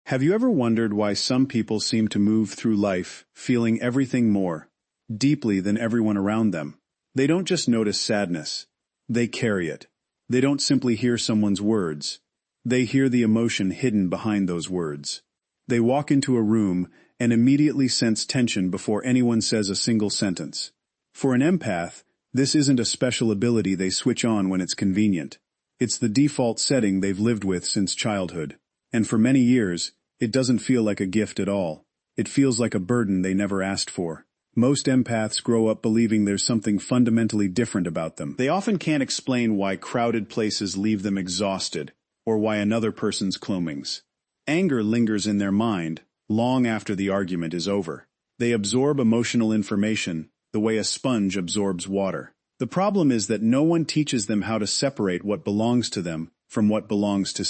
Have you ever wondered why some people seem to move through life feeling everything more deeply than everyone around them? They don't just notice sadness. They carry it. They don't simply hear someone's words. They hear the emotion hidden behind those words. They walk into a room and immediately sense tension before anyone says a single sentence. For an empath, this isn't a special ability they switch on when it's convenient. It's the default setting they've lived with since childhood. And for many years, it doesn't feel like a gift at all. It feels like a burden they never asked for. Most empaths grow up believing there's something fundamentally different about them. They often can't explain why crowded places leave them exhausted, or why another person's gloamings. Anger lingers in their mind long after the argument is over. They absorb emotional information the way a sponge absorbs water. The problem is that no one teaches them how to separate what belongs to them from what belongs to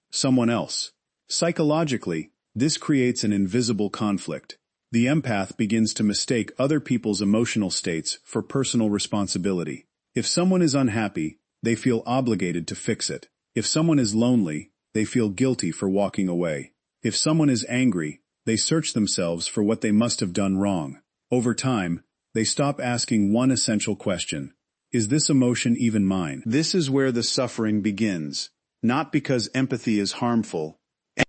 someone else. Psychologically, this creates an invisible conflict. The empath begins to mistake other people's emotional states for personal responsibility. If someone is unhappy, they feel obligated to fix it. If someone is lonely, they feel guilty for walking away. If someone is angry, they search themselves for what they must have done wrong. Over time, they stop asking one essential question: is this emotion even mine? This is where the suffering begins, not because empathy is harmful,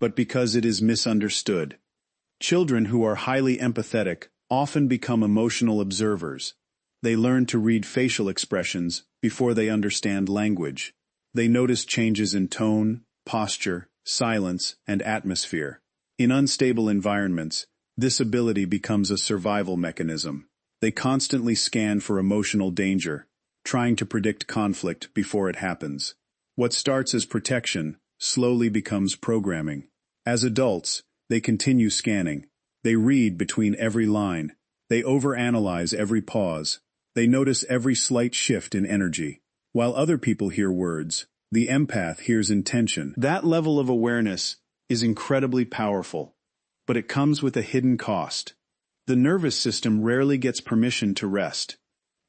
but because it is misunderstood. Children who are highly empathetic often become emotional observers. They learn to read facial expressions before they understand language. They notice changes in tone, posture, silence, and atmosphere. In unstable environments, this ability becomes a survival mechanism. They constantly scan for emotional danger, trying to predict conflict before it happens. What starts as protection slowly becomes programming. As adults, they continue scanning. They read between every line. They overanalyze every pause. They notice every slight shift in energy. While other people hear words, the empath hears intention. That level of awareness is incredibly powerful, but it comes with a hidden cost. The nervous system rarely gets permission to rest.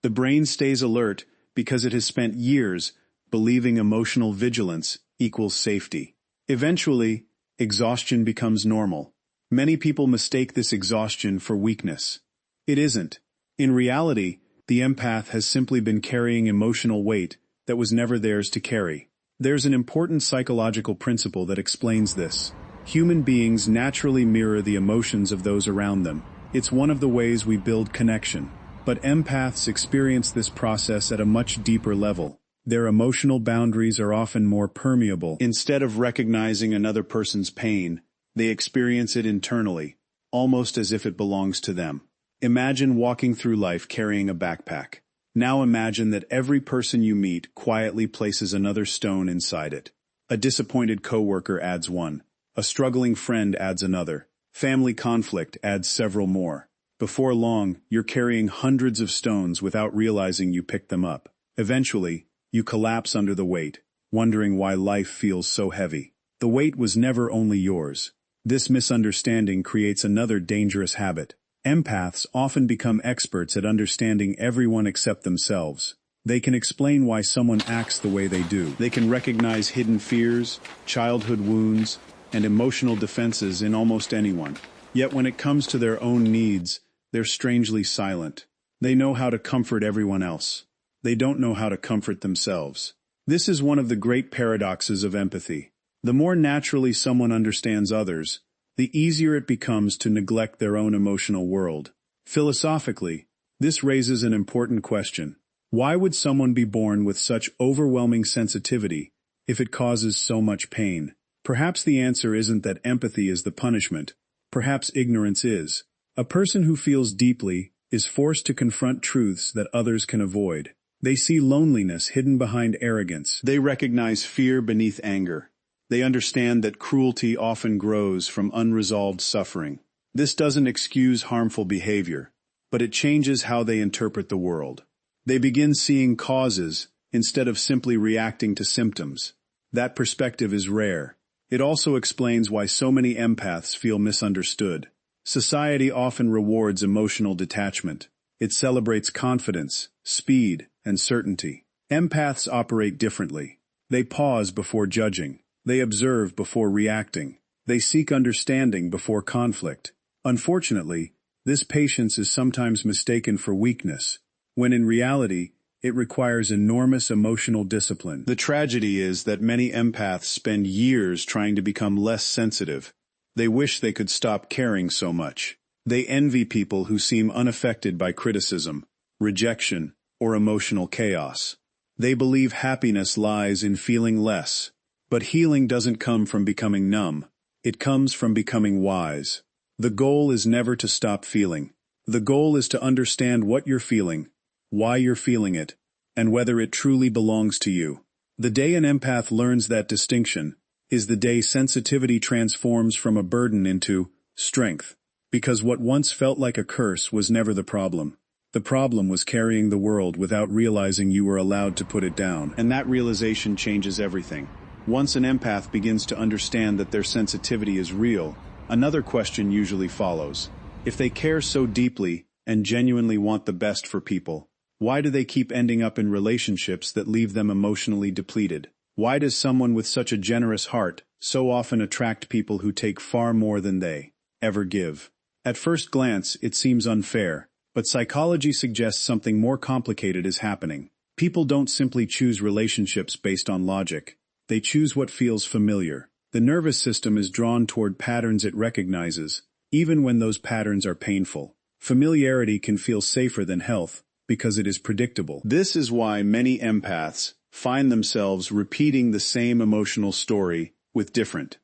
The brain stays alert because it has spent years believing emotional vigilance equals safety. Eventually, exhaustion becomes normal. Many people mistake this exhaustion for weakness. It isn't. In reality, the empath has simply been carrying emotional weight that was never theirs to carry. There's an important psychological principle that explains this. Human beings naturally mirror the emotions of those around them. It's one of the ways we build connection. But empaths experience this process at a much deeper level. Their emotional boundaries are often more permeable. Instead of recognizing another person's pain, they experience it internally, almost as if it belongs to them. Imagine walking through life carrying a backpack. Now imagine that every person you meet quietly places another stone inside it. A disappointed coworker adds one. A struggling friend adds another. Family conflict adds several more. Before long, you're carrying hundreds of stones without realizing you picked them up. Eventually, you collapse under the weight, wondering why life feels so heavy. The weight was never only yours. This misunderstanding creates another dangerous habit. Empaths often become experts at understanding everyone except themselves. They can explain why someone acts the way they do. They can recognize hidden fears, childhood wounds, and emotional defenses in almost anyone. Yet when it comes to their own needs, they're strangely silent. They know how to comfort everyone else. They don't know how to comfort themselves. This is one of the great paradoxes of empathy. The more naturally someone understands others, the easier it becomes to neglect their own emotional world. Philosophically, this raises an important question. Why would someone be born with such overwhelming sensitivity if it causes so much pain? Perhaps the answer isn't that empathy is the punishment. Perhaps ignorance is. A person who feels deeply is forced to confront truths that others can avoid. They see loneliness hidden behind arrogance. They recognize fear beneath anger. They understand that cruelty often grows from unresolved suffering. This doesn't excuse harmful behavior, but it changes how they interpret the world. They begin seeing causes instead of simply reacting to symptoms. That perspective is rare. It also explains why so many empaths feel misunderstood. Society often rewards emotional detachment. It celebrates confidence, speed, and certainty. Empaths operate differently. They pause before judging. They observe before reacting. They seek understanding before conflict. Unfortunately, this patience is sometimes mistaken for weakness, when in reality, it requires enormous emotional discipline. The tragedy is that many empaths spend years trying to become less sensitive. They wish they could stop caring so much. They envy people who seem unaffected by criticism, rejection, or emotional chaos. They believe happiness lies in feeling less. But healing doesn't come from becoming numb. It comes from becoming wise. The goal is never to stop feeling. The goal is to understand what you're feeling, why you're feeling it, and whether it truly belongs to you. The day an empath learns that distinction is the day sensitivity transforms from a burden into strength, because what once felt like a curse was never the problem. The problem was carrying the world without realizing you were allowed to put it down. And that realization changes everything. Once an empath begins to understand that their sensitivity is real, another question usually follows. If they care so deeply and genuinely want the best for people, why do they keep ending up in relationships that leave them emotionally depleted? Why does someone with such a generous heart so often attract people who take far more than they ever give? At first glance, it seems unfair, but psychology suggests something more complicated is happening. People don't simply choose relationships based on logic. They choose what feels familiar. The nervous system is drawn toward patterns it recognizes, even when those patterns are painful. Familiarity can feel safer than health, because it is predictable. This is why many empaths find themselves repeating the same emotional story with different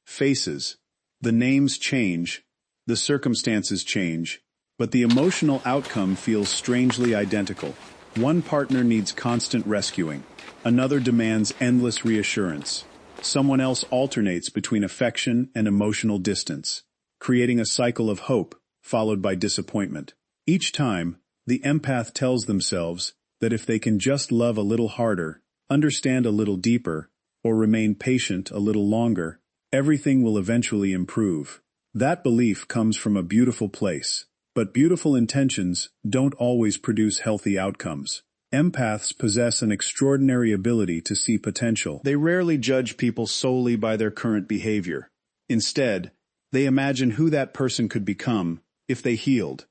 faces. The names change, the circumstances change, but the emotional outcome feels strangely identical. One partner needs constant rescuing. Another demands endless reassurance. Someone else alternates between affection and emotional distance, creating a cycle of hope, followed by disappointment. Each time, the empath tells themselves that if they can just love a little harder, understand a little deeper, or remain patient a little longer, everything will eventually improve. That belief comes from a beautiful place, but beautiful intentions don't always produce healthy outcomes. Empaths possess an extraordinary ability to see potential. They rarely judge people solely by their current behavior. Instead, they imagine who that person could become if they healed,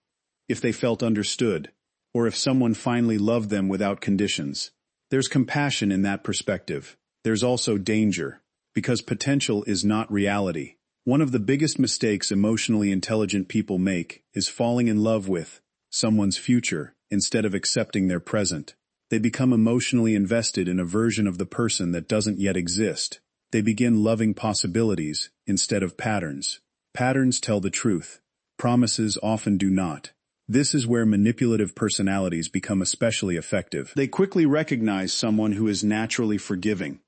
if they felt understood, or if someone finally loved them without conditions. There's compassion in that perspective. There's also danger, because potential is not reality. One of the biggest mistakes emotionally intelligent people make is falling in love with someone's future instead of accepting their present. They become emotionally invested in a version of the person that doesn't yet exist. They begin loving possibilities instead of patterns. Patterns tell the truth. Promises often do not. This is where manipulative personalities become especially effective. They quickly recognize someone who is naturally forgiving,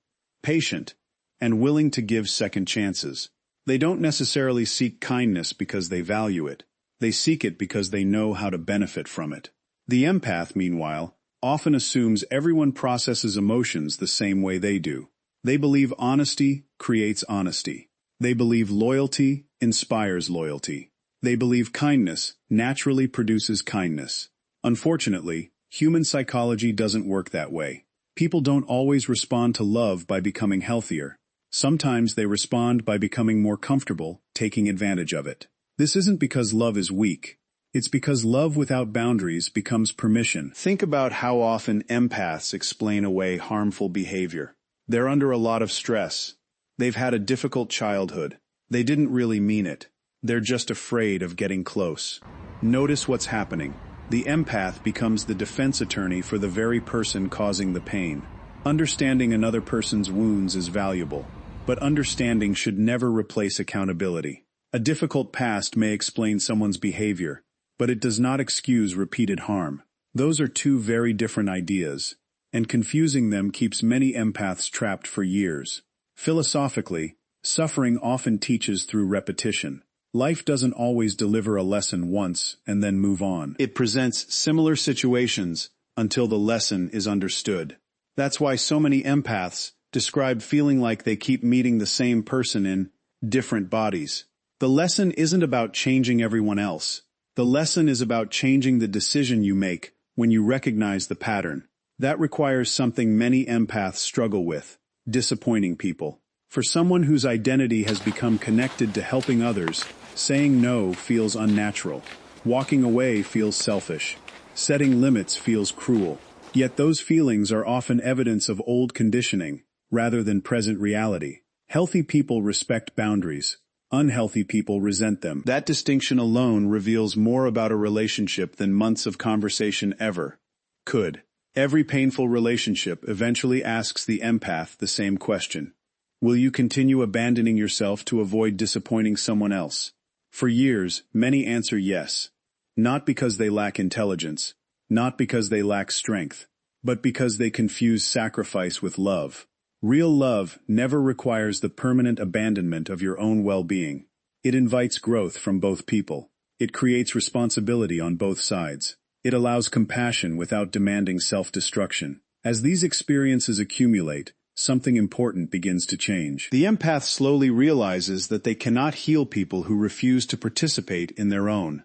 patient, and willing to give second chances. They don't necessarily seek kindness because they value it. They seek it because they know how to benefit from it. The empath, meanwhile, often assumes everyone processes emotions the same way they do. They believe honesty creates honesty. They believe loyalty inspires loyalty. They believe kindness naturally produces kindness. Unfortunately, human psychology doesn't work that way. People don't always respond to love by becoming healthier. Sometimes they respond by becoming more comfortable, taking advantage of it. This isn't because love is weak. It's because love without boundaries becomes permission. Think about how often empaths explain away harmful behavior. They're under a lot of stress. They've had a difficult childhood. They didn't really mean it. They're just afraid of getting close. Notice what's happening. The empath becomes the defense attorney for the very person causing the pain. Understanding another person's wounds is valuable, but understanding should never replace accountability. A difficult past may explain someone's behavior, but it does not excuse repeated harm. Those are two very different ideas, and confusing them keeps many empaths trapped for years. Philosophically, suffering often teaches through repetition. Life doesn't always deliver a lesson once and then move on. It presents similar situations until the lesson is understood. That's why so many empaths describe feeling like they keep meeting the same person in different bodies. The lesson isn't about changing everyone else. The lesson is about changing the decision you make when you recognize the pattern. That requires something many empaths struggle with: disappointing people. For someone whose identity has become connected to helping others, saying no feels unnatural. Walking away feels selfish. Setting limits feels cruel. Yet those feelings are often evidence of old conditioning, rather than present reality. Healthy people respect boundaries. Unhealthy people resent them. That distinction alone reveals more about a relationship than months of conversation ever could. Every painful relationship eventually asks the empath the same question. Will you continue abandoning yourself to avoid disappointing someone else? For years, many answer yes. Not because they lack intelligence, not because they lack strength, but because they confuse sacrifice with love. Real love never requires the permanent abandonment of your own well-being. It invites growth from both people. It creates responsibility on both sides. It allows compassion without demanding self-destruction. As these experiences accumulate, something important begins to change. The empath slowly realizes that they cannot heal people who refuse to participate in their own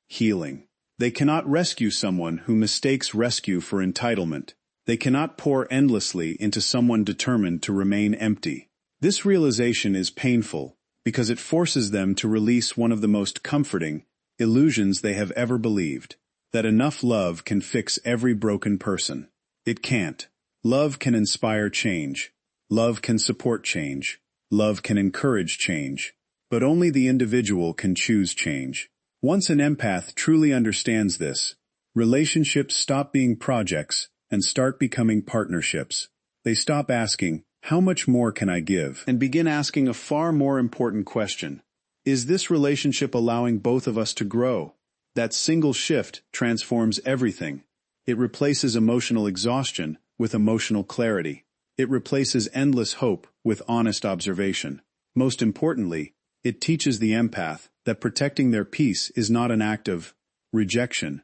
healing. They cannot rescue someone who mistakes rescue for entitlement. They cannot pour endlessly into someone determined to remain empty. This realization is painful because it forces them to release one of the most comforting illusions they have ever believed, that enough love can fix every broken person. It can't. Love can inspire change. Love can support change. Love can encourage change. But only the individual can choose change. Once an empath truly understands this, relationships stop being projects and start becoming partnerships. They stop asking, "How much more can I give?" and begin asking a far more important question. Is this relationship allowing both of us to grow? That single shift transforms everything. It replaces emotional exhaustion with emotional clarity. It replaces endless hope with honest observation. Most importantly, it teaches the empath that protecting their peace is not an act of rejection.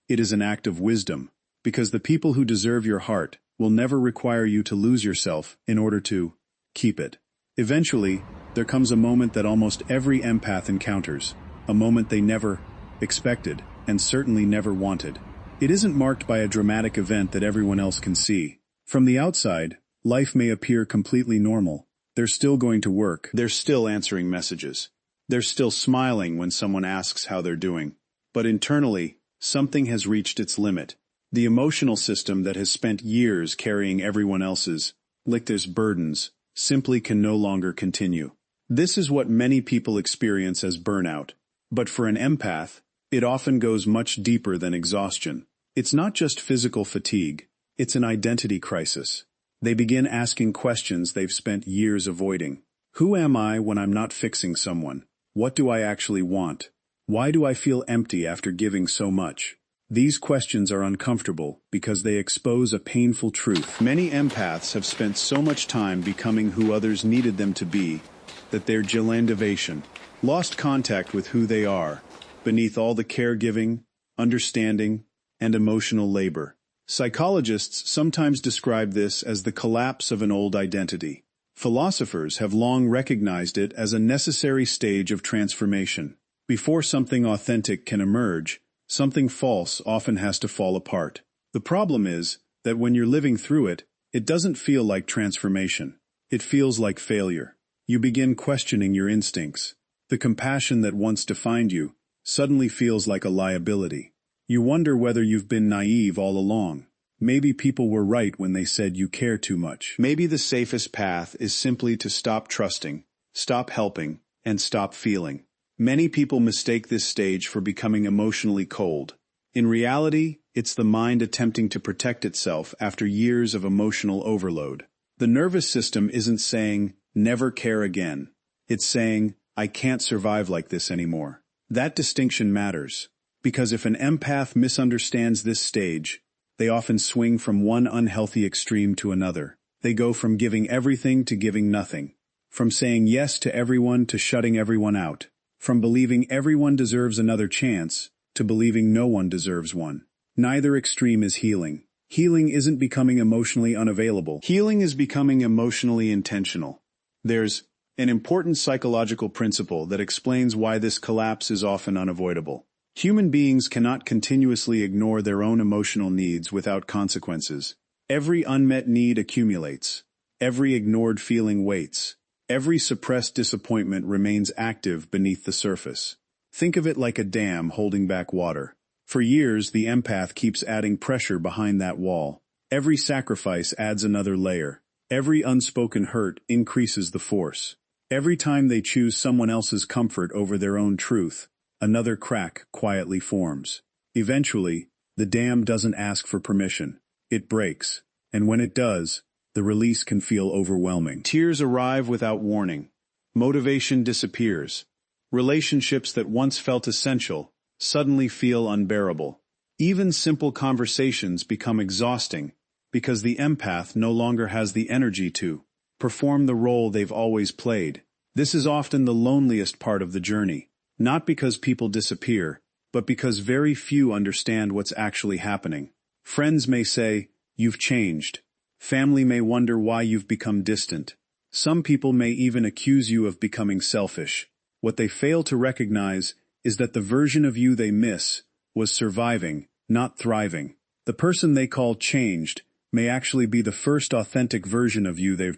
It is an act of wisdom, because the people who deserve your heart will never require you to lose yourself in order to keep it. Eventually, there comes a moment that almost every empath encounters, a moment they never expected and certainly never wanted. It isn't marked by a dramatic event that everyone else can see. From the outside, life may appear completely normal. They're still going to work. They're still answering messages. They're still smiling when someone asks how they're doing. But internally, something has reached its limit. The emotional system that has spent years carrying everyone else's lichter's burdens simply can no longer continue. This is what many people experience as burnout. But for an empath, it often goes much deeper than exhaustion. It's not just physical fatigue. It's an identity crisis. They begin asking questions they've spent years avoiding. Who am I when I'm not fixing someone? What do I actually want? Why do I feel empty after giving so much? These questions are uncomfortable because they expose a painful truth. Many empaths have spent so much time becoming who others needed them to be that their gelandivation lost contact with who they are, beneath all the caregiving, understanding, and emotional labor. Psychologists sometimes describe this as the collapse of an old identity. Philosophers have long recognized it as a necessary stage of transformation. Before something authentic can emerge, something false often has to fall apart. The problem is that when you're living through it, it doesn't feel like transformation. It feels like failure. You begin questioning your instincts. The compassion that once defined you suddenly feels like a liability. You wonder whether you've been naive all along. Maybe people were right when they said you care too much. Maybe the safest path is simply to stop trusting, stop helping, and stop feeling. Many people mistake this stage for becoming emotionally cold. In reality, it's the mind attempting to protect itself after years of emotional overload. The nervous system isn't saying, "Never care again." It's saying, "I can't survive like this anymore." That distinction matters, because if an empath misunderstands this stage, they often swing from one unhealthy extreme to another. They go from giving everything to giving nothing, from saying yes to everyone to shutting everyone out, from believing everyone deserves another chance to believing no one deserves one. Neither extreme is healing. Healing isn't becoming emotionally unavailable. Healing is becoming emotionally intentional. There's an important psychological principle that explains why this collapse is often unavoidable. Human beings cannot continuously ignore their own emotional needs without consequences. Every unmet need accumulates. Every ignored feeling waits. Every suppressed disappointment remains active beneath the surface. Think of it like a dam holding back water. For years, the empath keeps adding pressure behind that wall. Every sacrifice adds another layer. Every unspoken hurt increases the force. Every time they choose someone else's comfort over their own truth, another crack quietly forms. Eventually, the dam doesn't ask for permission. It breaks. And when it does, the release can feel overwhelming. Tears arrive without warning. Motivation disappears. Relationships that once felt essential suddenly feel unbearable. Even simple conversations become exhausting because the empath no longer has the energy to perform the role they've always played. This is often the loneliest part of the journey, not because people disappear, but because very few understand what's actually happening. Friends may say, "You've changed." Family may wonder why you've become distant. Some people may even accuse you of becoming selfish. What they fail to recognize is that the version of you they miss was surviving, not thriving. The person they call changed may actually be the first authentic version of you they've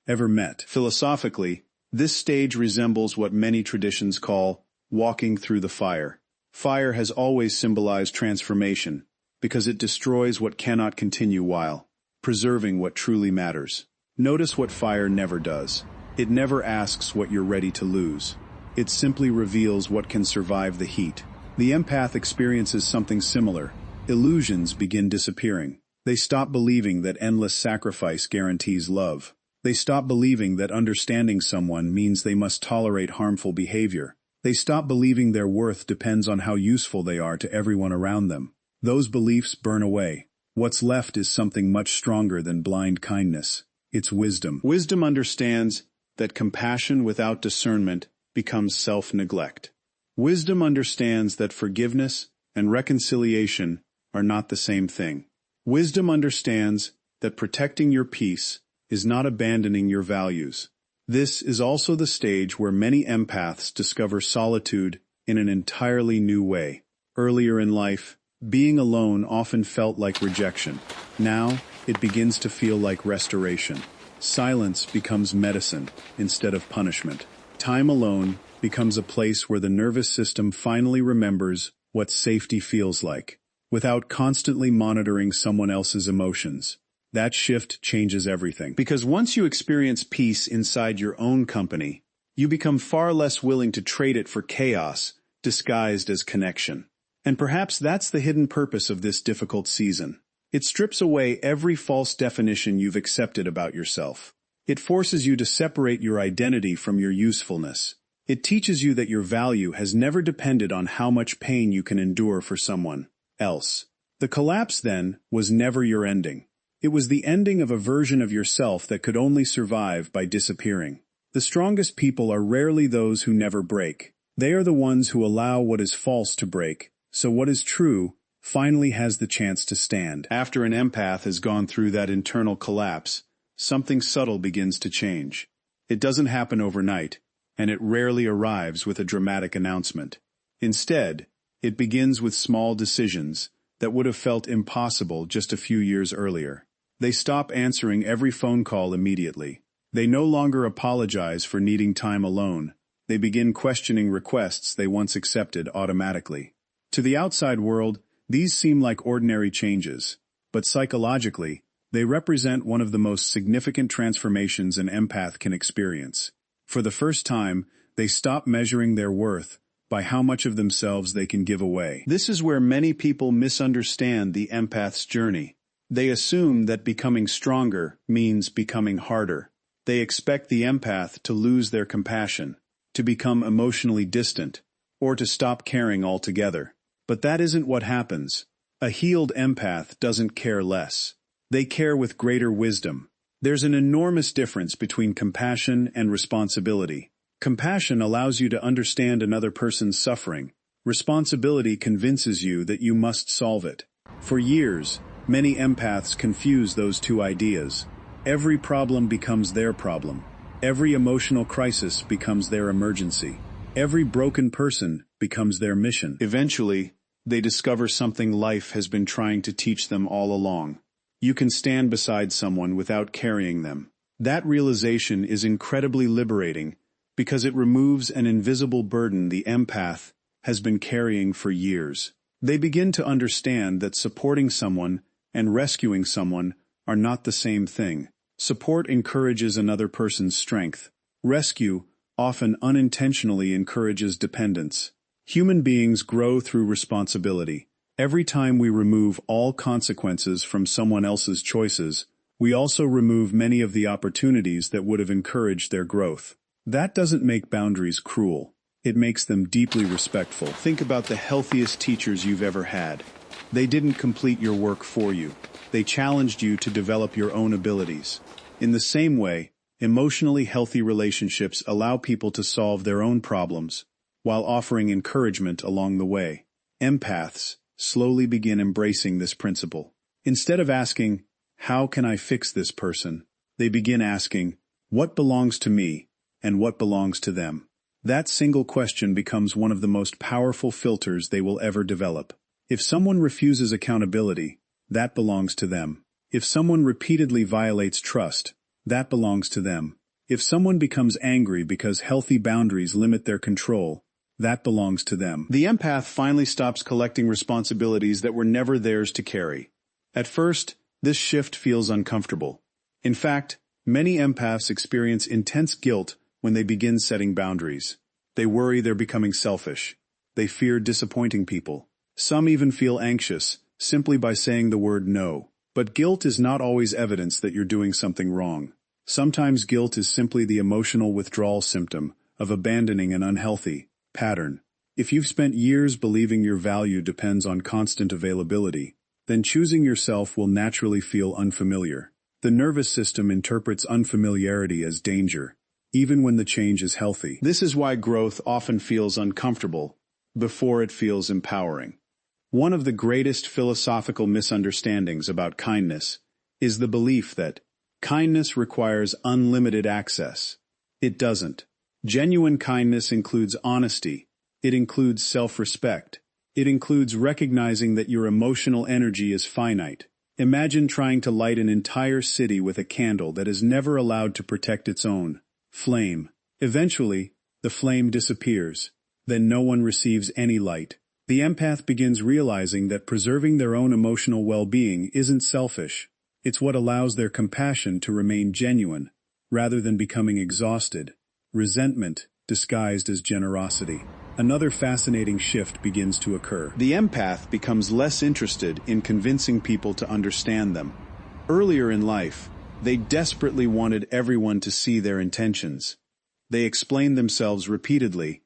ever met. Philosophically, this stage resembles what many traditions call walking through the fire. Fire has always symbolized transformation, because it destroys what cannot continue while preserving what truly matters. Notice what fire never does. It never asks what you're ready to lose. It simply reveals what can survive the heat. The empath experiences something similar. Illusions begin disappearing. They stop believing that endless sacrifice guarantees love. They stop believing that understanding someone means they must tolerate harmful behavior. They stop believing their worth depends on how useful they are to everyone around them. Those beliefs burn away. What's left is something much stronger than blind kindness. It's wisdom. Wisdom understands that compassion without discernment becomes self-neglect. Wisdom understands that forgiveness and reconciliation are not the same thing. Wisdom understands that protecting your peace is not abandoning your values. This is also the stage where many empaths discover solitude in an entirely new way. Earlier in life, being alone often felt like rejection. Now, it begins to feel like restoration. Silence becomes medicine instead of punishment. Time alone becomes a place where the nervous system finally remembers what safety feels like, without constantly monitoring someone else's emotions. That shift changes everything. Because once you experience peace inside your own company, you become far less willing to trade it for chaos disguised as connection. And perhaps that's the hidden purpose of this difficult season. It strips away every false definition you've accepted about yourself. It forces you to separate your identity from your usefulness. It teaches you that your value has never depended on how much pain you can endure for someone else. The collapse, then, was never your ending. It was the ending of a version of yourself that could only survive by disappearing. The strongest people are rarely those who never break. They are the ones who allow what is false to break, so what is true finally has the chance to stand. After an empath has gone through that internal collapse, something subtle begins to change. It doesn't happen overnight, and it rarely arrives with a dramatic announcement. Instead, it begins with small decisions that would have felt impossible just a few years earlier. They stop answering every phone call immediately. They no longer apologize for needing time alone. They begin questioning requests they once accepted automatically. To the outside world, these seem like ordinary changes, but psychologically, they represent one of the most significant transformations an empath can experience. For the first time, they stop measuring their worth by how much of themselves they can give away. This is where many people misunderstand the empath's journey. They assume that becoming stronger means becoming harder. They expect the empath to lose their compassion, to become emotionally distant, or to stop caring altogether. But that isn't what happens. A healed empath doesn't care less. They care with greater wisdom. There's an enormous difference between compassion and responsibility. Compassion allows you to understand another person's suffering. Responsibility convinces you that you must solve it. For years, many empaths confuse those two ideas. Every problem becomes their problem. Every emotional crisis becomes their emergency. Every broken person becomes their mission. Eventually, they discover something life has been trying to teach them all along. You can stand beside someone without carrying them. That realization is incredibly liberating because it removes an invisible burden the empath has been carrying for years. They begin to understand that supporting someone and rescuing someone are not the same thing. Support encourages another person's strength. Rescue often unintentionally encourages dependence. Human beings grow through responsibility. Every time we remove all consequences from someone else's choices, we also remove many of the opportunities that would have encouraged their growth. That doesn't make boundaries cruel. It makes them deeply respectful. Think about the healthiest teachers you've ever had. They didn't complete your work for you. They challenged you to develop your own abilities. In the same way, emotionally healthy relationships allow people to solve their own problems, while offering encouragement along the way. Empaths slowly begin embracing this principle. Instead of asking, "How can I fix this person?" they begin asking, "What belongs to me, and what belongs to them?" That single question becomes one of the most powerful filters they will ever develop. If someone refuses accountability, that belongs to them. If someone repeatedly violates trust, that belongs to them. If someone becomes angry because healthy boundaries limit their control, that belongs to them. The empath finally stops collecting responsibilities that were never theirs to carry. At first, this shift feels uncomfortable. In fact, many empaths experience intense guilt when they begin setting boundaries. They worry they're becoming selfish. They fear disappointing people. Some even feel anxious simply by saying the word no. But guilt is not always evidence that you're doing something wrong. Sometimes guilt is simply the emotional withdrawal symptom of abandoning an unhealthy pattern. If you've spent years believing your value depends on constant availability, then choosing yourself will naturally feel unfamiliar. The nervous system interprets unfamiliarity as danger, even when the change is healthy. This is why growth often feels uncomfortable before it feels empowering. One of the greatest philosophical misunderstandings about kindness is the belief that kindness requires unlimited access. It doesn't. Genuine kindness includes honesty. It includes self-respect. It includes recognizing that your emotional energy is finite. Imagine trying to light an entire city with a candle that is never allowed to protect its own flame. Eventually, the flame disappears. Then no one receives any light. The empath begins realizing that preserving their own emotional well-being isn't selfish. It's what allows their compassion to remain genuine, rather than becoming exhausted. Resentment disguised as generosity. Another fascinating shift begins to occur. The empath becomes less interested in convincing people to understand them. Earlier in life, they desperately wanted everyone to see their intentions. They explained themselves repeatedly.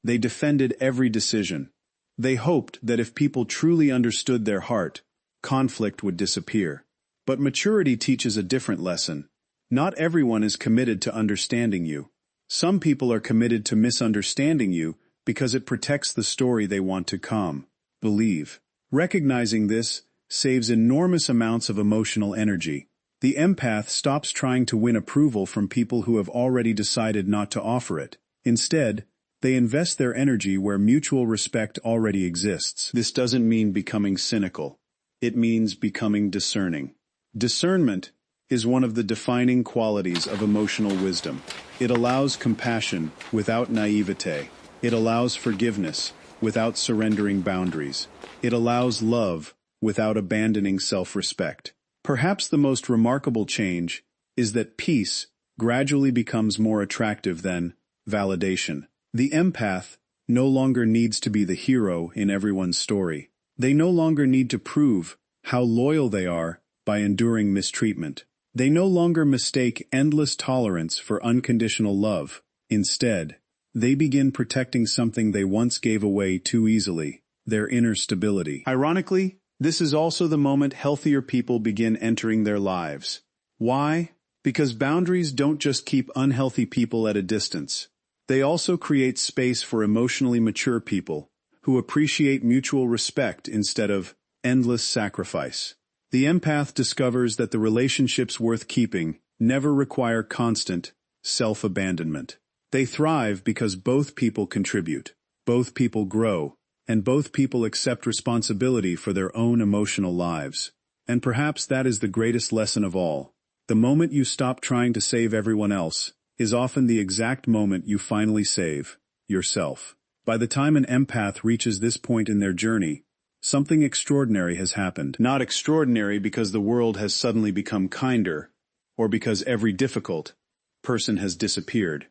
They defended every decision. They hoped that if people truly understood their heart, conflict would disappear. But maturity teaches a different lesson. Not everyone is committed to understanding you. Some people are committed to misunderstanding you because it protects the story they want to believe. Recognizing this saves enormous amounts of emotional energy. The empath stops trying to win approval from people who have already decided not to offer it. Instead, they invest their energy where mutual respect already exists. This doesn't mean becoming cynical. It means becoming discerning. Discernment is one of the defining qualities of emotional wisdom. It allows compassion without naivete. It allows forgiveness without surrendering boundaries. It allows love without abandoning self-respect. Perhaps the most remarkable change is that peace gradually becomes more attractive than validation. The empath no longer needs to be the hero in everyone's story. They no longer need to prove how loyal they are by enduring mistreatment. They no longer mistake endless tolerance for unconditional love. Instead, they begin protecting something they once gave away too easily, their inner stability. Ironically, this is also the moment healthier people begin entering their lives. Why? Because boundaries don't just keep unhealthy people at a distance. They also create space for emotionally mature people who appreciate mutual respect instead of endless sacrifice. The empath discovers that the relationships worth keeping never require constant self-abandonment. They thrive because both people contribute, both people grow, and both people accept responsibility for their own emotional lives. And perhaps that is the greatest lesson of all. The moment you stop trying to save everyone else is often the exact moment you finally save yourself. By the time an empath reaches this point in their journey, something extraordinary has happened. Not extraordinary because the world has suddenly become kinder, or because every difficult person has disappeared.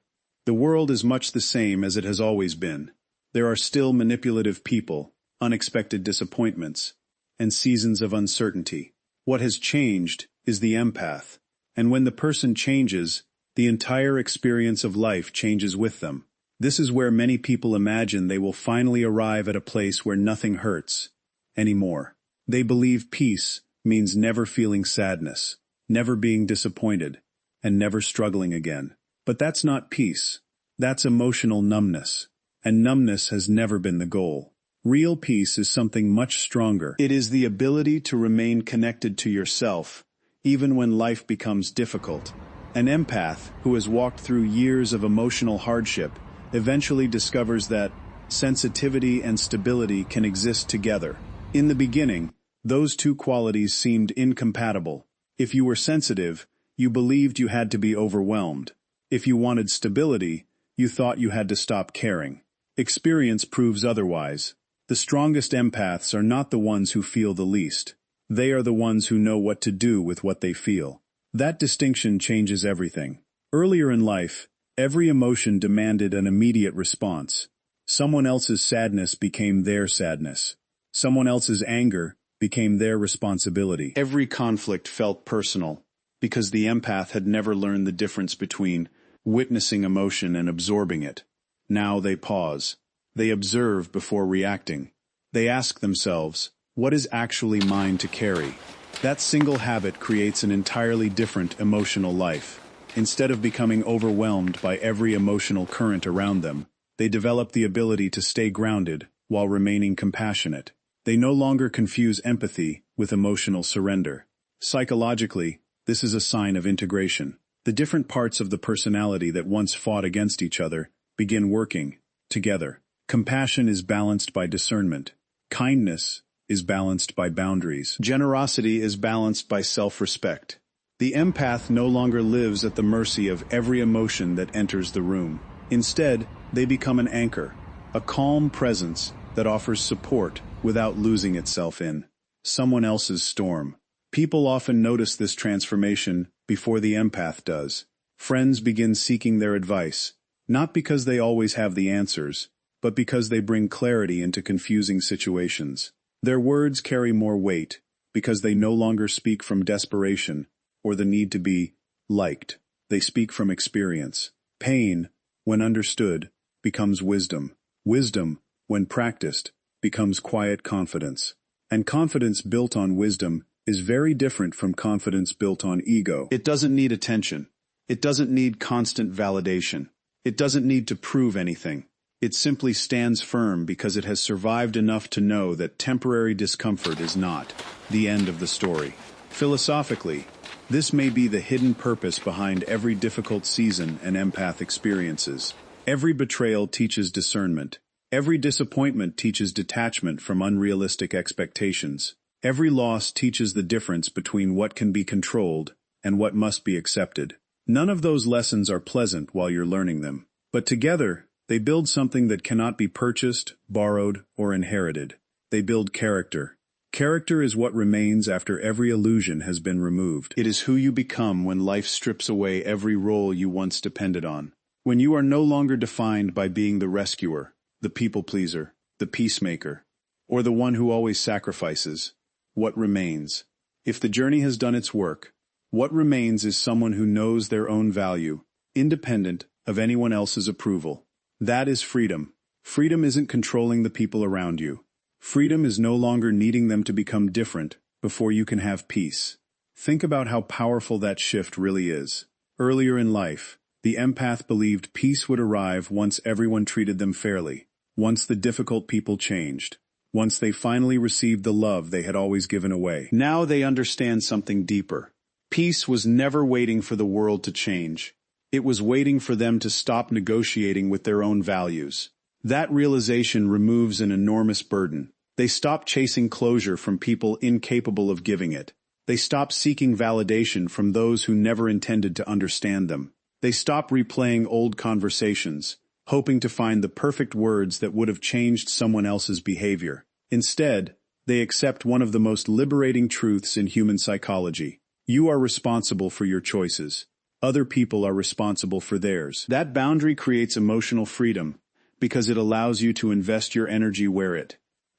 The world is much the same as it has always been. There are still manipulative people, unexpected disappointments, and seasons of uncertainty. What has changed is the empath, and when the person changes, the entire experience of life changes with them. This is where many people imagine they will finally arrive at a place where nothing hurts anymore. They believe peace means never feeling sadness, never being disappointed, and never struggling again. But that's not peace. That's emotional numbness. And numbness has never been the goal. Real peace is something much stronger. It is the ability to remain connected to yourself, even when life becomes difficult. An empath who has walked through years of emotional hardship eventually discovers that sensitivity and stability can exist together. In the beginning, those two qualities seemed incompatible. If you were sensitive, you believed you had to be overwhelmed. If you wanted stability, you thought you had to stop caring. Experience proves otherwise. The strongest empaths are not the ones who feel the least. They are the ones who know what to do with what they feel. That distinction changes everything. Earlier in life, every emotion demanded an immediate response. Someone else's sadness became their sadness. Someone else's anger became their responsibility. Every conflict felt personal, because the empath had never learned the difference between witnessing emotion and absorbing it. Now they pause. They observe before reacting. They ask themselves, what is actually mine to carry? That single habit creates an entirely different emotional life. Instead of becoming overwhelmed by every emotional current around them, they develop the ability to stay grounded while remaining compassionate. They no longer confuse empathy with emotional surrender. Psychologically, this is a sign of integration. The different parts of the personality that once fought against each other begin working together. Compassion is balanced by discernment. Kindness is balanced by boundaries. Generosity is balanced by self-respect. The empath no longer lives at the mercy of every emotion that enters the room. Instead, they become an anchor, a calm presence that offers support without losing itself in someone else's storm. People often notice this transformation before the empath does. Friends begin seeking their advice, not because they always have the answers, but because they bring clarity into confusing situations. Their words carry more weight because they no longer speak from desperation or the need to be liked. They speak from experience. Pain, when understood, becomes wisdom. Wisdom, when practiced, becomes quiet confidence. And confidence built on wisdom is very different from confidence built on ego. It doesn't need attention. It doesn't need constant validation. It doesn't need to prove anything. It simply stands firm because it has survived enough to know that temporary discomfort is not the end of the story. Philosophically, this may be the hidden purpose behind every difficult season an empath experiences. Every betrayal teaches discernment. Every disappointment teaches detachment from unrealistic expectations. Every loss teaches the difference between what can be controlled and what must be accepted. None of those lessons are pleasant while you're learning them, but together, they build something that cannot be purchased, borrowed, or inherited. They build character. Character is what remains after every illusion has been removed. It is who you become when life strips away every role you once depended on. When you are no longer defined by being the rescuer, the people-pleaser, the peacemaker, or the one who always sacrifices, what remains? If the journey has done its work, what remains is someone who knows their own value, independent of anyone else's approval. That is freedom. Freedom isn't controlling the people around you. Freedom is no longer needing them to become different before you can have peace. Think about how powerful that shift really is. Earlier in life, the empath believed peace would arrive once everyone treated them fairly, once the difficult people changed, once they finally received the love they had always given away. Now they understand something deeper. Peace was never waiting for the world to change. It was waiting for them to stop negotiating with their own values. That realization removes an enormous burden. They stop chasing closure from people incapable of giving it. They stop seeking validation from those who never intended to understand them. They stop replaying old conversations, hoping to find the perfect words that would have changed someone else's behavior. Instead, they accept one of the most liberating truths in human psychology. You are responsible for your choices. Other people are responsible for theirs. That boundary creates emotional freedom because it allows you to invest your energy where it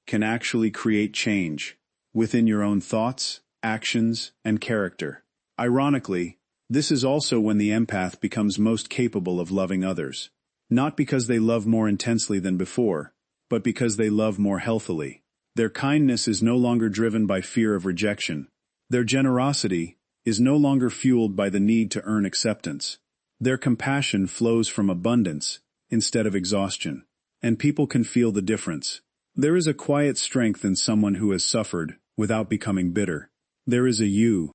can actually create change, within your own thoughts, actions, and character. Ironically, this is also when the empath becomes most capable of loving others. Not because they love more intensely than before, but because they love more healthily. Their kindness is no longer driven by fear of rejection. Their generosity is no longer fueled by the need to earn acceptance. Their compassion flows from abundance instead of exhaustion. And people can feel the difference. There is a quiet strength in someone who has suffered without becoming bitter. There is a you